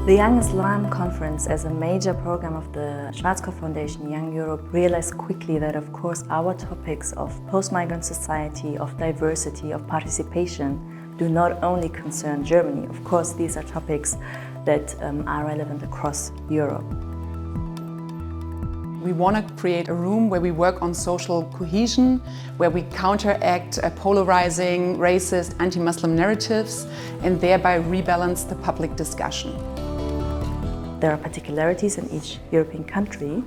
The Young Islam Conference, as a major program of the Schwarzkopf Foundation Young Europe, realized quickly that, of course, our topics of post-migrant society, of diversity, of participation do not only concern Germany. Of course, these are topics that are relevant across Europe. We want to create a room where we work on social cohesion, where we counteract polarizing, racist, anti-Muslim narratives, and thereby rebalance the public discussion. There are particularities in each European country,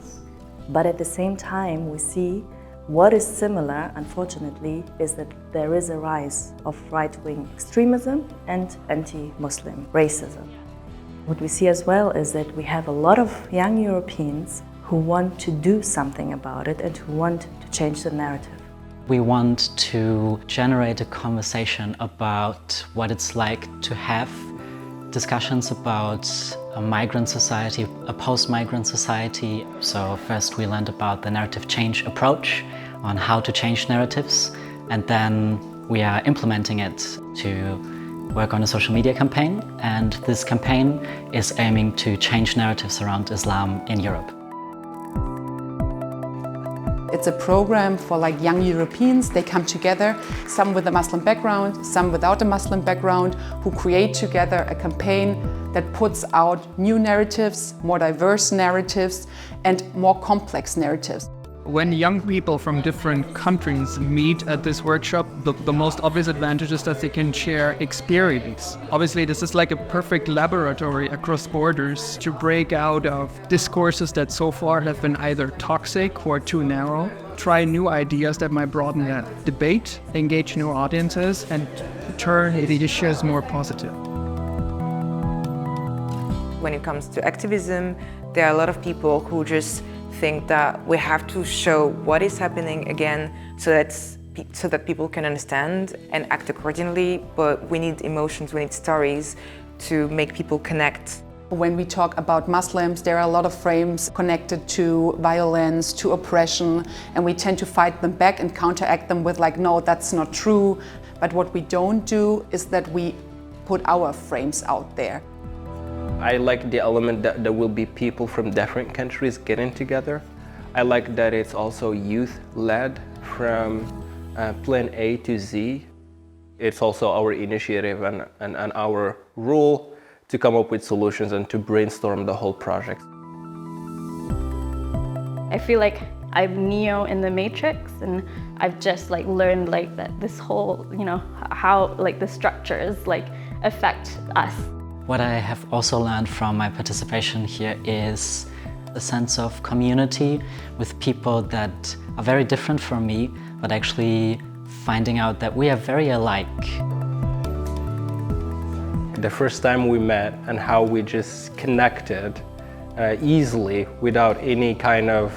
but at the same time we see what is similar, unfortunately, is that there is a rise of right-wing extremism and anti-Muslim racism. What we see as well is that we have a lot of young Europeans who want to do something about it and who want to change the narrative. We want to generate a conversation about what it's like to have discussions about a migrant society, a post-migrant society. So first we learned about the narrative change approach, on how to change narratives, and then we are implementing it to work on a social media campaign, and this campaign is aiming to change narratives around Islam in Europe. It's a program for young Europeans. They come together, some with a Muslim background, some without a Muslim background, who create together a campaign that puts out new narratives, more diverse narratives, and more complex narratives. When young people from different countries meet at this workshop, the most obvious advantage is that they can share experience. Obviously, this is like a perfect laboratory across borders to break out of discourses that so far have been either toxic or too narrow, try new ideas that might broaden the debate, engage new audiences, and turn the issues more positive. When it comes to activism, there are a lot of people who just think that we have to show what is happening again so that people can understand and act accordingly, but we need emotions, we need stories to make people connect. When we talk about Muslims, there are a lot of frames connected to violence, to oppression, and we tend to fight them back and counteract them with no, that's not true. But what we don't do is that we put our frames out there. I like the element that there will be people from different countries getting together. I like that it's also youth-led from plan A to Z. It's also our initiative and our role to come up with solutions and to brainstorm the whole project. I feel like I'm Neo in the Matrix, and I've just learned that this whole, how the structures affect us. What I have also learned from my participation here is a sense of community with people that are very different from me, but actually finding out that we are very alike. The first time we met and how we just connected easily without any kind of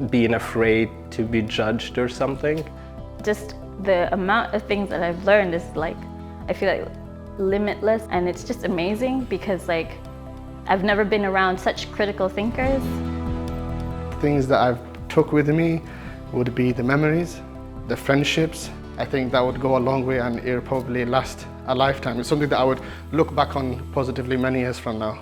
being afraid to be judged or something. Just the amount of things that I've learned is I feel limitless, and it's just amazing because I've never been around such critical thinkers. Things that I've took with me would be the memories, the friendships. I think that would go a long way and it will probably last a lifetime. It's something that I would look back on positively many years from now.